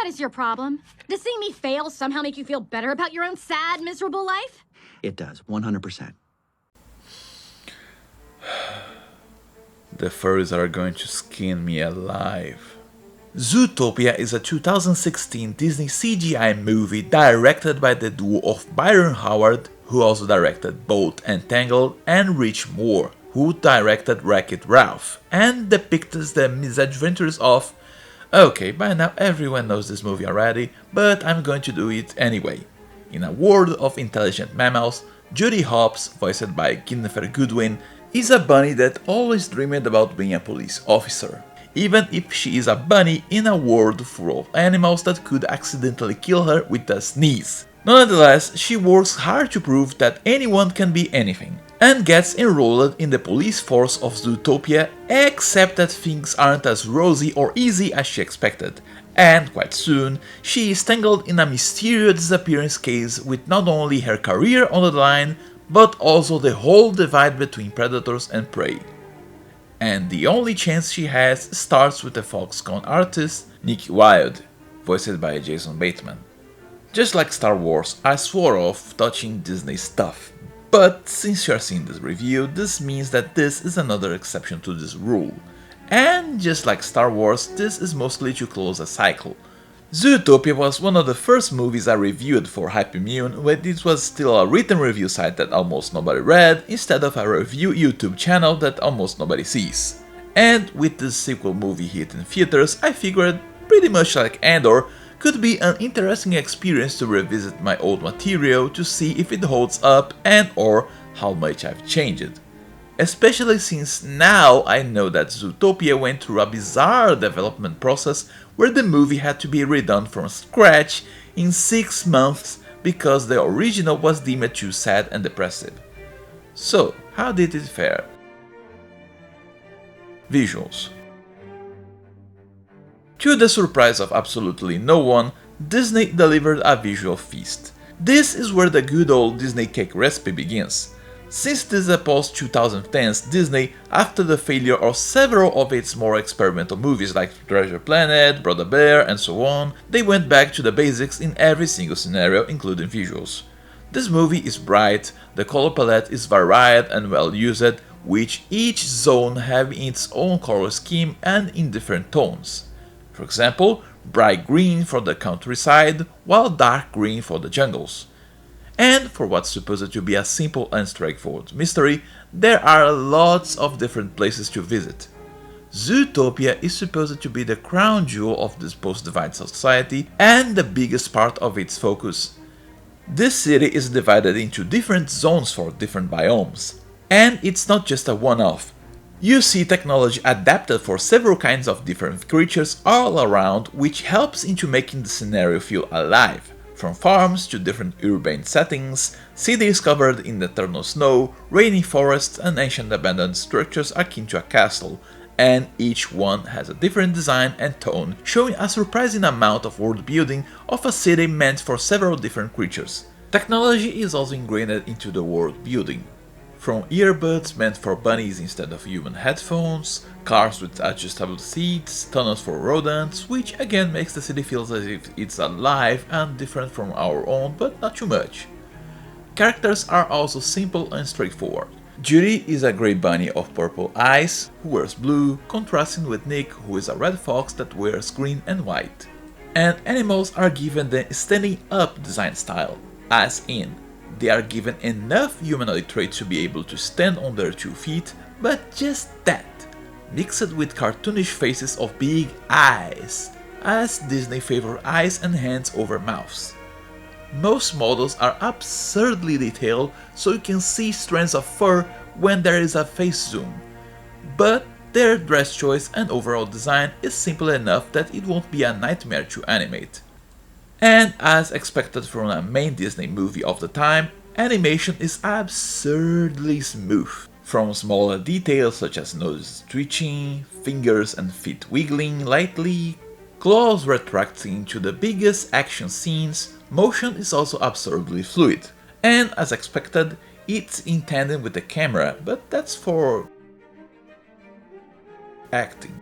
What is your problem? Does seeing me fail somehow make you feel better about your own sad, miserable life? It does, 100%. The furries are going to skin me alive. Zootopia is a 2016 Disney CGI movie directed by the duo of Byron Howard, who also directed both Entangled, and Rich Moore, who directed Wreck-It Ralph, and depicts the misadventures of... Okay, by now everyone knows this movie already, but I'm going to do it anyway. In a world of intelligent mammals, Judy Hopps, voiced by Ginnifer Goodwin, is a bunny that always dreamed about being a police officer, even if she is a bunny in a world full of animals that could accidentally kill her with a sneeze. Nonetheless, she works hard to prove that anyone can be anything, and gets enrolled in the police force of Zootopia, except that things aren't as rosy or easy as she expected, and quite soon, she is tangled in a mysterious disappearance case with not only her career on the line, but also the whole divide between predators and prey. And the only chance she has starts with the Foxconn artist Nick Wilde, voiced by Jason Bateman. Just like Star Wars, I swore off touching Disney stuff, but since you are seeing this review, this means that this is another exception to this rule. And just like Star Wars, this is mostly to close a cycle. Zootopia was one of the first movies I reviewed for Hypeimmune when it was still a written review site that almost nobody read, instead of a review YouTube channel that almost nobody sees. And with this sequel movie hitting theaters, I figured, pretty much like Andor, could be an interesting experience to revisit my old material to see if it holds up and or how much I've changed. Especially since now I know that Zootopia went through a bizarre development process where the movie had to be redone from scratch in 6 months because the original was deemed too sad and depressive. So, how did it fare? Visuals. To the surprise of absolutely no one, Disney delivered a visual feast. This is where the good old Disney cake recipe begins. Since this is post 2010s Disney, after the failure of several of its more experimental movies like Treasure Planet, Brother Bear, and so on, they went back to the basics in every single scenario, including visuals. This movie is bright, the color palette is varied and well used, with each zone having its own color scheme and in different tones. For example, bright green for the countryside, while dark green for the jungles. And for what's supposed to be a simple and straightforward mystery, there are lots of different places to visit. Zootopia is supposed to be the crown jewel of this post-divided society and the biggest part of its focus. This city is divided into different zones for different biomes. And it's not just a one-off. You see technology adapted for several kinds of different creatures all around, which helps into making the scenario feel alive. From farms to different urban settings, cities covered in eternal snow, rainy forests and ancient abandoned structures akin to a castle, and each one has a different design and tone, showing a surprising amount of world building of a city meant for several different creatures. Technology is also ingrained into the world building. From earbuds meant for bunnies instead of human headphones, cars with adjustable seats, tunnels for rodents, which again makes the city feel as if it's alive and different from our own, but not too much. Characters are also simple and straightforward. Judy is a grey bunny of purple eyes, who wears blue, contrasting with Nick, who is a red fox that wears green and white. And animals are given the standing up design style, as in, they are given enough humanoid traits to be able to stand on their 2 feet, but just that, mixed with cartoonish faces of big eyes, as Disney favor eyes and hands over mouths. Most models are absurdly detailed, so you can see strands of fur when there is a face zoom, but their dress choice and overall design is simple enough that it won't be a nightmare to animate. And as expected from a main Disney movie of the time, animation is absurdly smooth. From smaller details such as noses twitching, fingers and feet wiggling lightly, claws retracting to the biggest action scenes, motion is also absurdly fluid. And as expected, it's in tandem with the camera, but that's for acting.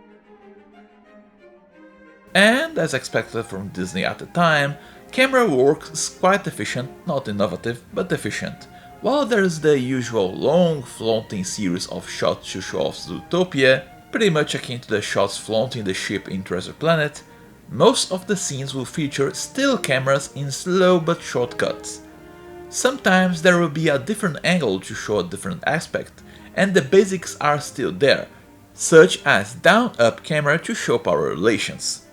And as expected from Disney at the time, camera work is quite efficient, not innovative, but efficient. While there's the usual long flaunting series of shots to show off Zootopia, pretty much akin to the shots flaunting the ship in Treasure Planet, most of the scenes will feature still cameras in slow but short cuts. Sometimes there will be a different angle to show a different aspect, and the basics are still there, such as down-up camera to show power relations.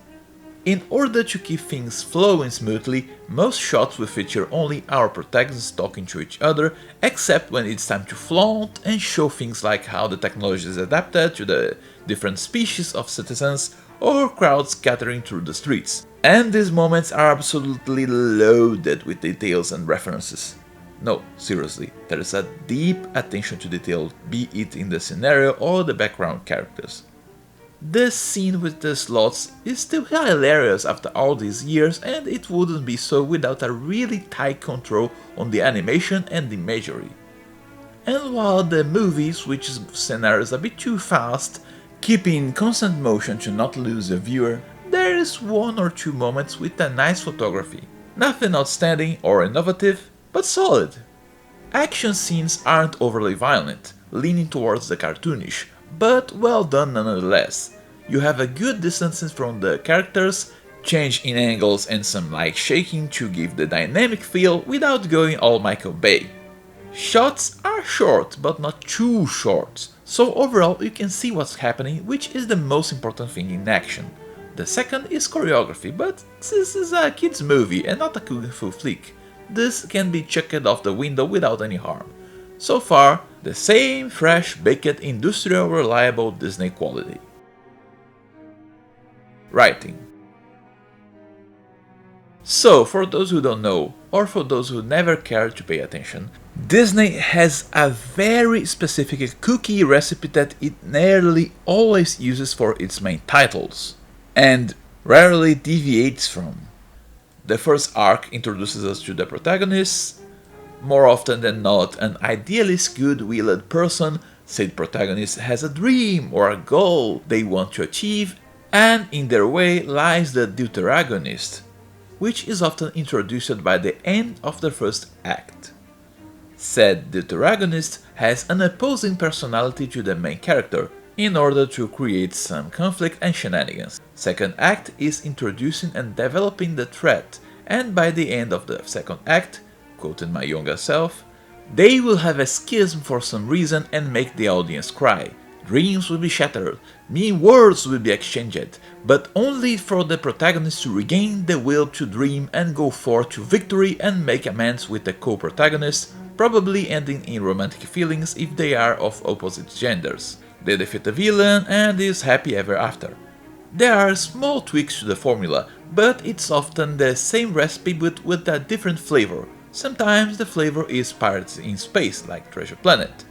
In order to keep things flowing smoothly, most shots will feature only our protagonists talking to each other, except when it's time to flaunt and show things like how the technology is adapted to the different species of citizens or crowds scattering through the streets. And these moments are absolutely loaded with details and references. No, seriously, there is a deep attention to detail, be it in the scenario or the background characters. This scene with the slots is still hilarious after all these years, and it wouldn't be so without a really tight control on the animation and imagery. And while the movie switches scenarios a bit too fast, keeping constant motion to not lose the viewer, there is one or two moments with a nice photography. Nothing outstanding or innovative, but solid. Action scenes aren't overly violent, leaning towards the cartoonish, but well done nonetheless. You have a good distance from the characters, change in angles and some light shaking to give the dynamic feel without going all Michael Bay. Shots are short, but not too short, so overall you can see what's happening, which is the most important thing in action. The second is choreography, but this is a kids movie and not a kung fu flick. This can be checked off the window without any harm. So far, the same fresh, baked, industrial, reliable Disney quality. Writing. So, for those who don't know, or for those who never cared to pay attention, Disney has a very specific cookie recipe that it nearly always uses for its main titles, and rarely deviates from. The first arc introduces us to the protagonists. More often than not, an idealist, good-willed person, said protagonist, has a dream or a goal they want to achieve, and in their way lies the deuteragonist, which is often introduced by the end of the first act. Said deuteragonist has an opposing personality to the main character, in order to create some conflict and shenanigans. Second act is introducing and developing the threat, and by the end of the second act, quoting my younger self, they will have a schism for some reason and make the audience cry. Dreams will be shattered, mean words will be exchanged, but only for the protagonist to regain the will to dream and go forth to victory and make amends with the co-protagonist, probably ending in romantic feelings if they are of opposite genders. They defeat the villain and is happy ever after. There are small tweaks to the formula, but it's often the same recipe but with a different flavor. Sometimes the flavor is pirates in space, like Treasure Planet.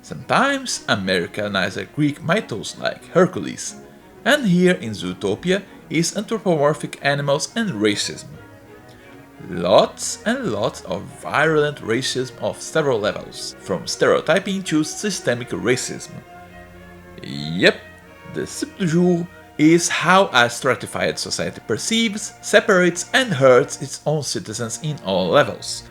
Sometimes Americanized Greek mythos, like Hercules. And here in Zootopia is anthropomorphic animals and racism. Lots and lots of virulent racism of several levels, from stereotyping to systemic racism. Yep, the soup du jour is how a stratified society perceives, separates and hurts its own citizens in all levels.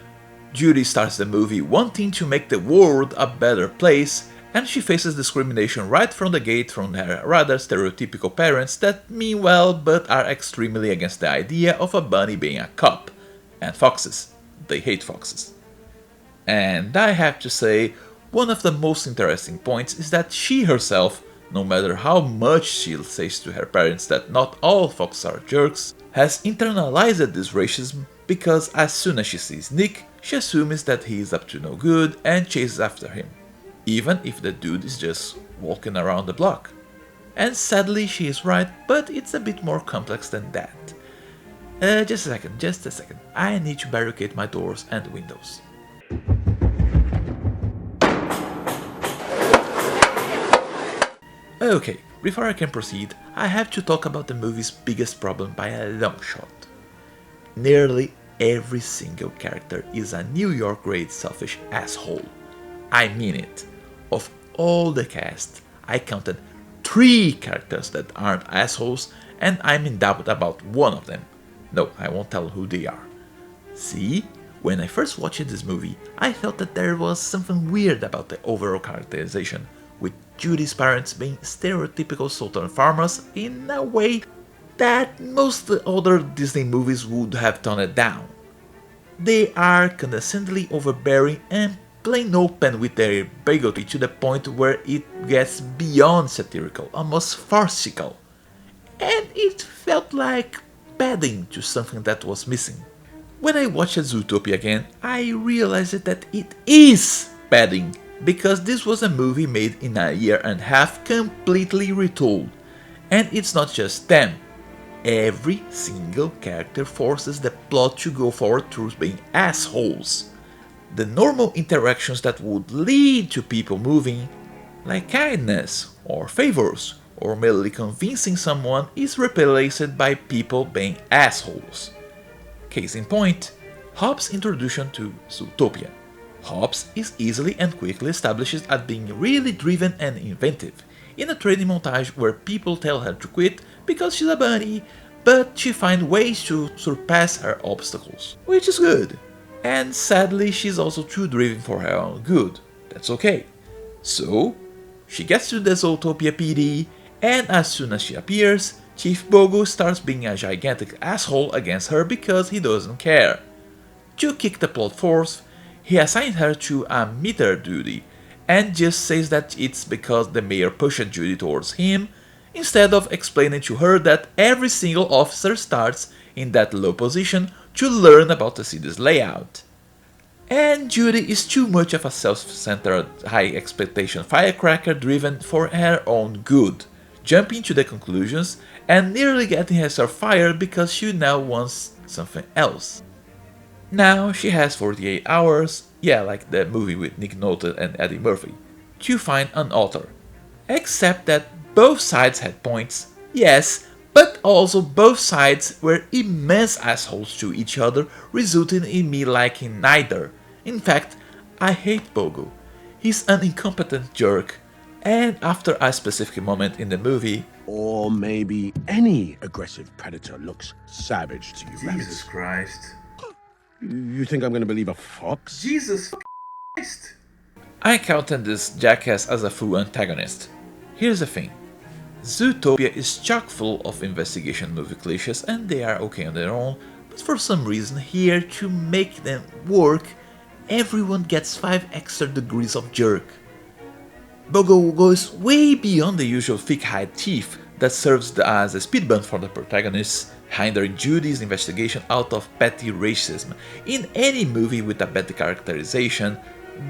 Judy starts the movie wanting to make the world a better place, and she faces discrimination right from the gate from her rather stereotypical parents that mean well but are extremely against the idea of a bunny being a cop. And foxes. They hate foxes. And I have to say, one of the most interesting points is that she herself, no matter how much she says to her parents that not all foxes are jerks, has internalized this racism because as soon as she sees Nick, she assumes that he is up to no good and chases after him, even if the dude is just walking around the block. And sadly she is right, but it's a bit more complex than that. Just a second, I need to barricade my doors and windows. Okay, before I can proceed, I have to talk about the movie's biggest problem by a long shot. Nearly every single character is a New York grade selfish asshole. I mean it. Of all the cast, I counted 3 characters that aren't assholes, and I'm in doubt about one of them. No, I won't tell who they are. See? When I first watched this movie, I felt that there was something weird about the overall characterization, with Judy's parents being stereotypical southern farmers in a way that most other Disney movies would have toned it down. They are condescendingly overbearing and plain open with their bigotry to the point where it gets beyond satirical, almost farcical. And it felt like padding to something that was missing. When I watched Zootopia again, I realized that it is padding, because this was a movie made in a year and a half completely retooled. And it's not just them. Every single character forces the plot to go forward through being assholes. The normal interactions that would lead to people moving, like kindness or favors, or merely convincing someone, is replaced by people being assholes. Case in point, Hobbs' introduction to Zootopia. Hobbs is easily and quickly established as being really driven and inventive, in a training montage where people tell her to quit because she's a bunny, but she finds ways to surpass her obstacles, which is good. And sadly, she's also too driven for her own good. That's okay. So, she gets to the Zootopia PD, and as soon as she appears, Chief Bogo starts being a gigantic asshole against her because he doesn't care. To kick the plot forth, he assigns her to a meter duty, and just says that it's because the mayor pushed Judy towards him, instead of explaining to her that every single officer starts in that low position to learn about the city's layout. And Judy is too much of a self-centered, high-expectation firecracker driven for her own good, jumping to the conclusions and nearly getting herself fired because she now wants something else. Now she has 48 hours, yeah, like the movie with Nick Nolte and Eddie Murphy, to find an author. Except that both sides had points, yes, but also both sides were immense assholes to each other, resulting in me liking neither. In fact, I hate Bogo. He's an incompetent jerk, and after a specific moment in the movie, or maybe any aggressive predator looks savage to you, Jesus rabbits. Christ. You think I'm gonna believe a fox? Jesus Christ. I counted this jackass as a full antagonist. Here's the thing. Zootopia is chock full of investigation movie cliches and they are okay on their own, but for some reason here, to make them work, everyone gets 5 extra degrees of jerk. Bogo goes way beyond the usual thick-hide thief that serves as a speed bump for the protagonists, hindering Judy's investigation out of petty racism. In any movie with a bad characterization,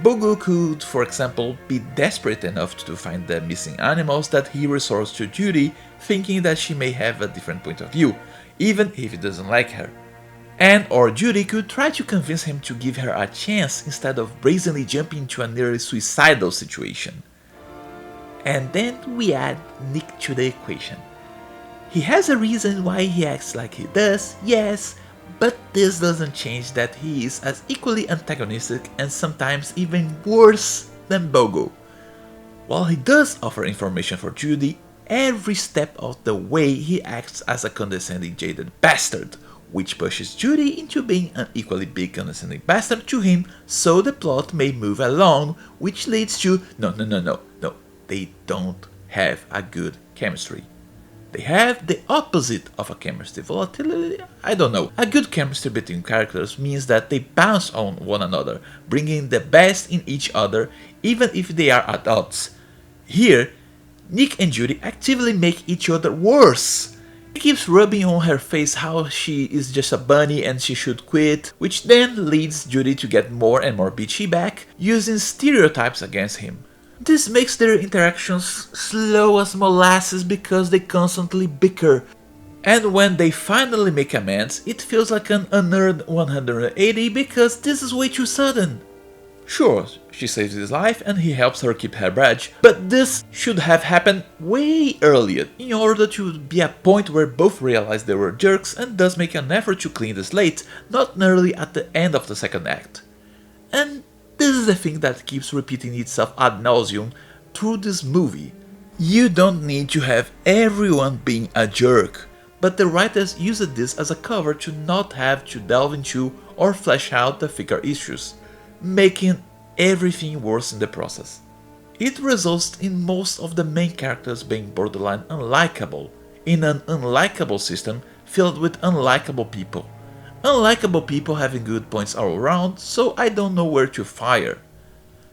Bogo could, for example, be desperate enough to find the missing animals that he resorts to Judy, thinking that she may have a different point of view, even if he doesn't like her. And or Judy could try to convince him to give her a chance instead of brazenly jumping into a nearly suicidal situation. And then we add Nick to the equation. He has a reason why he acts like he does, yes, but this doesn't change that he is as equally antagonistic and sometimes even worse than Bogo. While he does offer information for Judy, every step of the way he acts as a condescending jaded bastard, which pushes Judy into being an equally big condescending bastard to him so the plot may move along, which leads to no, they don't have a good chemistry. They have the opposite of a chemistry, volatility, I don't know. A good chemistry between characters means that they bounce on one another, bringing the best in each other, even if they are at odds. Here, Nick and Judy actively make each other worse. He keeps rubbing on her face how she is just a bunny and she should quit, which then leads Judy to get more and more bitchy back, using stereotypes against him. This makes their interactions slow as molasses because they constantly bicker, and when they finally make amends, it feels like an unearned 180 because this is way too sudden. Sure, she saves his life and he helps her keep her badge, but this should have happened way earlier in order to be a point where both realize they were jerks and thus make an effort to clean the slate, not nearly at the end of the second act. And this is the thing that keeps repeating itself ad nauseum through this movie. You don't need to have everyone being a jerk. but the writers used this as a cover to not have to delve into or flesh out the thicker issues, making everything worse in the process. It results in most of the main characters being borderline unlikable, in an unlikable system filled with unlikable people. Unlikable people having good points all around, so I don't know where to fire.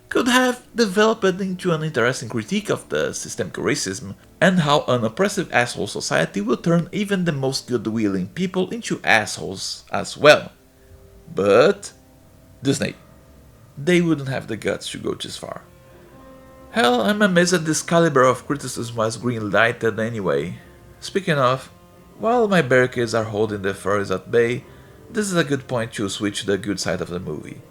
Could have developed into an interesting critique of the systemic racism and how an oppressive asshole society will turn even the most good-willing people into assholes as well. But Disney, they wouldn't have the guts to go this far. Hell, I'm amazed that this caliber of criticism was green-lighted anyway. Speaking of, while my barricades are holding the furries at bay, this is a good point to switch to the good side of the movie.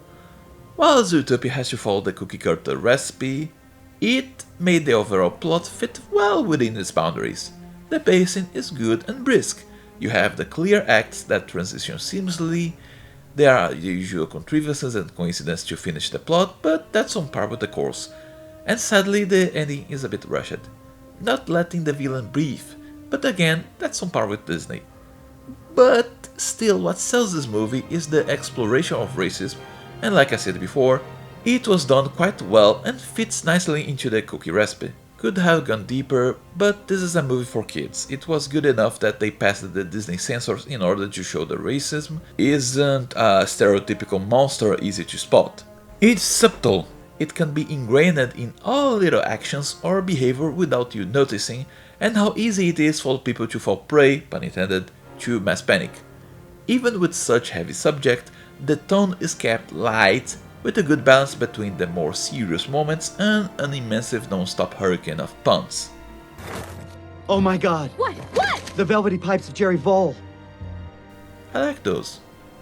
While Zootopia has to follow the cookie cutter recipe, it made the overall plot fit well within its boundaries. The pacing is good and brisk. You have the clear acts that transition seamlessly. There are the usual contrivances and coincidences to finish the plot, but that's on par with the course. And sadly, the ending is a bit rushed, not letting the villain breathe, but again, that's on par with Disney. But still, what sells this movie is the exploration of racism, and like I said before, it was done quite well and fits nicely into the cookie recipe. Could have gone deeper, but this is a movie for kids. It was good enough that they passed the Disney censors in order to show the racism isn't a stereotypical monster easy to spot. It's subtle. It can be ingrained in all little actions or behavior without you noticing, and how easy it is for people to fall prey, pun intended, to mass panic. Even with such heavy subject, the tone is kept light, with a good balance between the more serious moments and an immense non-stop hurricane of puns. Oh my god! What? What? The velvety pipes of Jerry Vole! I like those.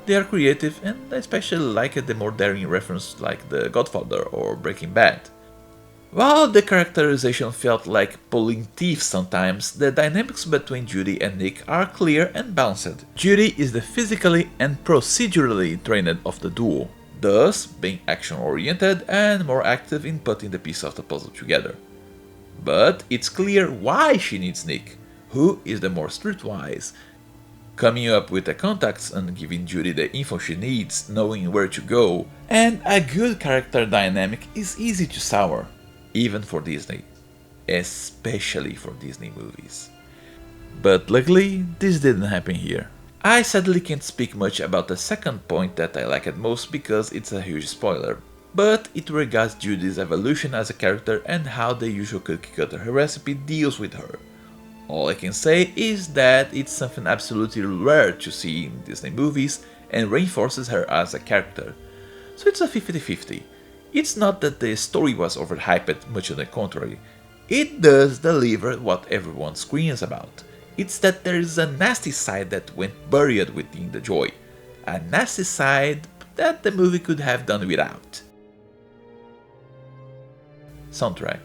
They are creative, and I especially like the more daring reference like The Godfather or Breaking Bad. While the characterization felt like pulling teeth sometimes, the dynamics between Judy and Nick are clear and balanced. Judy is the physically and procedurally trained of the duo, thus being action-oriented and more active in putting the piece of the puzzle together. But it's clear why she needs Nick, who is the more streetwise, coming up with the contacts and giving Judy the info she needs, knowing where to go, and a good character dynamic is easy to sour, even for Disney, especially for Disney movies. But luckily, this didn't happen here. I sadly can't speak much about the second point that I liked most because it's a huge spoiler, but it regards Judy's evolution as a character and how the usual cookie cutter recipe deals with her. All I can say is that it's something absolutely rare to see in Disney movies and reinforces her as a character. So it's a 50-50. It's not that the story was overhyped, much on the contrary. It does deliver what everyone screams about. It's that there is a nasty side that went buried within the joy. A nasty side that the movie could have done without. Soundtrack.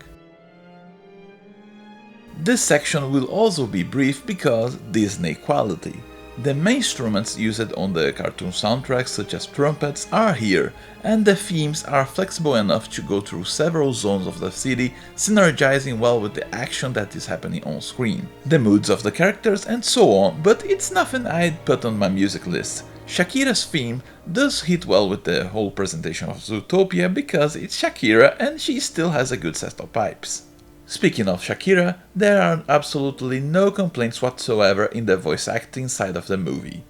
This section will also be brief because Disney quality. The main instruments used on the cartoon soundtrack, such as trumpets, are here, and the themes are flexible enough to go through several zones of the city, synergizing well with the action that is happening on screen, the moods of the characters and so on, but it's nothing I'd put on my music list. Shakira's theme does hit well with the whole presentation of Zootopia because it's Shakira and she still has a good set of pipes. Speaking of Shakira, there are absolutely no complaints whatsoever in the voice acting side of the movie.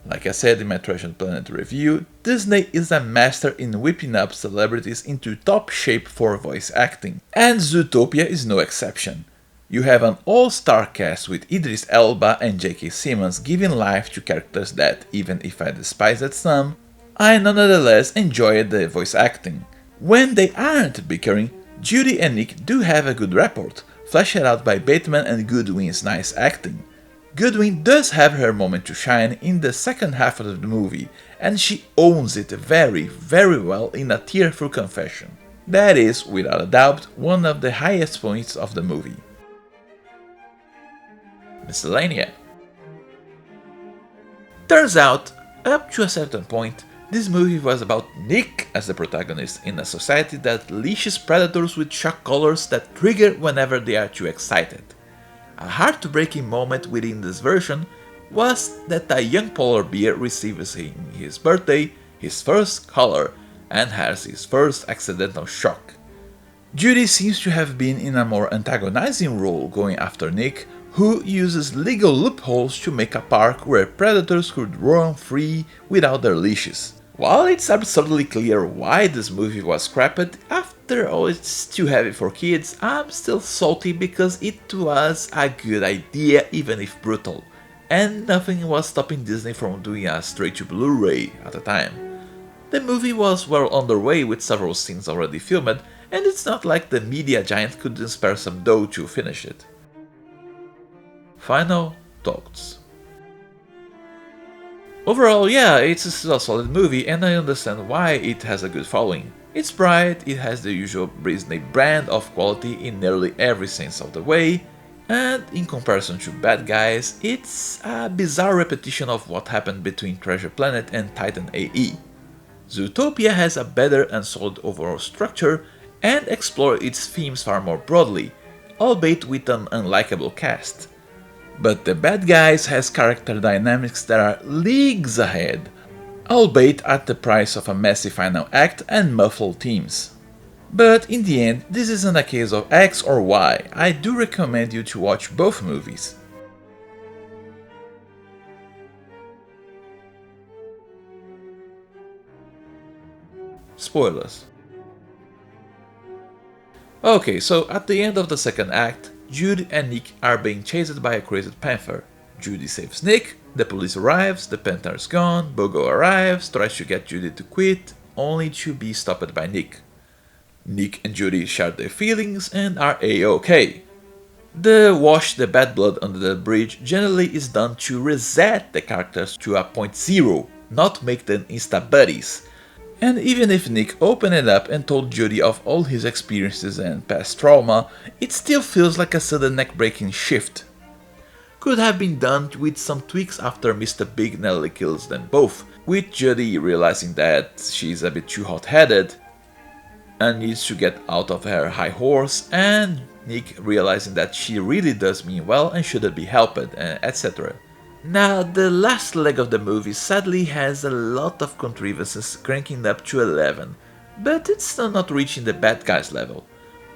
Like I said in my Treasure Planet review, Disney is a master in whipping up celebrities into top shape for voice acting, and Zootopia is no exception. You have an all-star cast with Idris Elba and J.K. Simmons giving life to characters that, even if I despised some, I nonetheless enjoyed the voice acting. When they aren't bickering, Judy and Nick do have a good rapport, fleshed out by Bateman and Goodwin's nice acting. Goodwin does have her moment to shine in the second half of the movie, and she owns it very, very well in a tearful confession. That is, without a doubt, one of the highest points of the movie. Miscellanea. Turns out, up to a certain point, this movie was about Nick as the protagonist in a society that leashes predators with shock collars that trigger whenever they are too excited. A heartbreaking moment within this version was that a young polar bear receives in his birthday his first color and has his first accidental shock. Judy seems to have been in a more antagonizing role going after Nick, who uses legal loopholes to make a park where predators could roam free without their leashes. While it's absurdly clear why this movie was scrapped, after all it's too heavy for kids, I'm still salty because it was a good idea even if brutal, and nothing was stopping Disney from doing a straight to Blu-ray at the time. The movie was well underway with several scenes already filmed, and it's not like the media giant couldn't spare some dough to finish it. Final thoughts. Overall, yeah, it's still a solid movie and I understand why it has a good following. It's bright, it has the usual Disney brand of quality in nearly every sense of the way, and in comparison to Bad Guys, it's a bizarre repetition of what happened between Treasure Planet and Titan AE. Zootopia has a better and solid overall structure and explores its themes far more broadly, albeit with an unlikable cast. But The Bad Guys has character dynamics that are leagues ahead, albeit at the price of a messy final act and muffled themes. But in the end, this isn't a case of X or Y, I do recommend you to watch both movies. Spoilers. Okay, so at the end of the second act, Judy and Nick are being chased by a crazy panther. Judy saves Nick, the police arrives, the panther is gone, Bogo arrives, tries to get Judy to quit, only to be stopped by Nick. Nick and Judy share their feelings and are a-okay. The wash the bad blood under the bridge generally is done to reset the characters to a point zero, not make them insta-buddies. And even if Nick opened it up and told Judy of all his experiences and past trauma, it still feels like a sudden neck-breaking shift. Could have been done with some tweaks after Mr. Big nearly kills them both, with Judy realizing that she's a bit too hot-headed and needs to get out of her high horse, and Nick realizing that she really does mean well and shouldn't be helped, etc. Now, the last leg of the movie sadly has a lot of contrivances cranking up to 11, but it's still not reaching the bad guys level.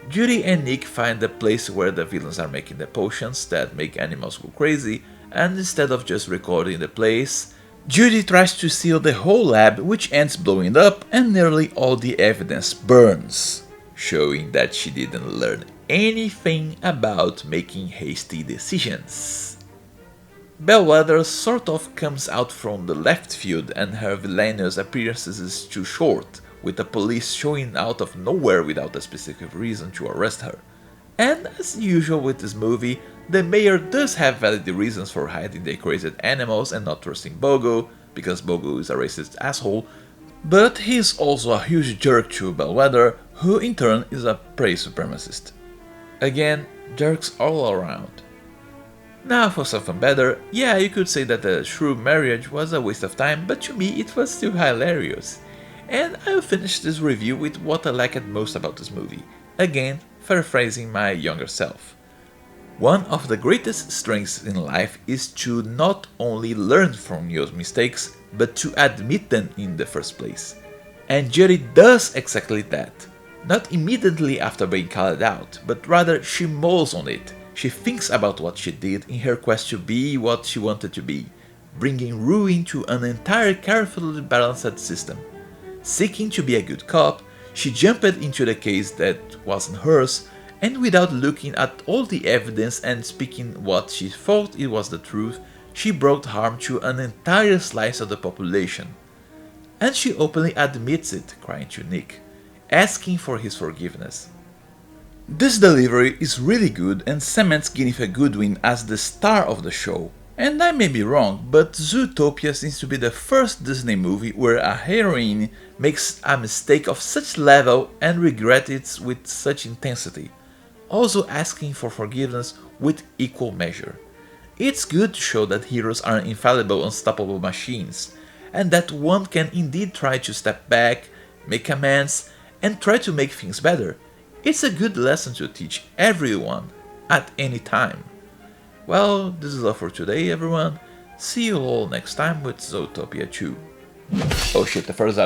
Judy and Nick find the place where the villains are making the potions that make animals go crazy, and instead of just recording the place, Judy tries to seal the whole lab, which ends blowing up and nearly all the evidence burns, showing that she didn't learn anything about making hasty decisions. Bellwether sort of comes out from the left field and her villainous appearances is too short, with the police showing out of nowhere without a specific reason to arrest her. And as usual with this movie, the mayor does have valid reasons for hiding the crazy animals and not trusting Bogo, because Bogo is a racist asshole, but he's also a huge jerk to Bellwether, who in turn is a prey supremacist. Again, jerks all around. Now for something better, yeah, you could say that the shrew marriage was a waste of time, but to me it was still hilarious. And I'll finish this review with what I liked most about this movie, again paraphrasing my younger self. One of the greatest strengths in life is to not only learn from your mistakes, but to admit them in the first place. And Judy does exactly that. Not immediately after being called out, but rather she mulls on it. She thinks about what she did in her quest to be what she wanted to be, bringing ruin to an entire carefully balanced system. Seeking to be a good cop, she jumped into the case that wasn't hers, and without looking at all the evidence and speaking what she thought it was the truth, she brought harm to an entire slice of the population. And she openly admits it, crying to Nick, asking for his forgiveness. This delivery is really good and cements Guinevere Goodwin as the star of the show. And I may be wrong, but Zootopia seems to be the first Disney movie where a heroine makes a mistake of such level and regrets it with such intensity, also asking for forgiveness with equal measure. It's good to show that heroes aren't infallible, unstoppable machines, and that one can indeed try to step back, make amends, and try to make things better. It's a good lesson to teach everyone, at any time. Well, this is all for today, everyone. See you all next time with Zootopia 2. Oh shit, the first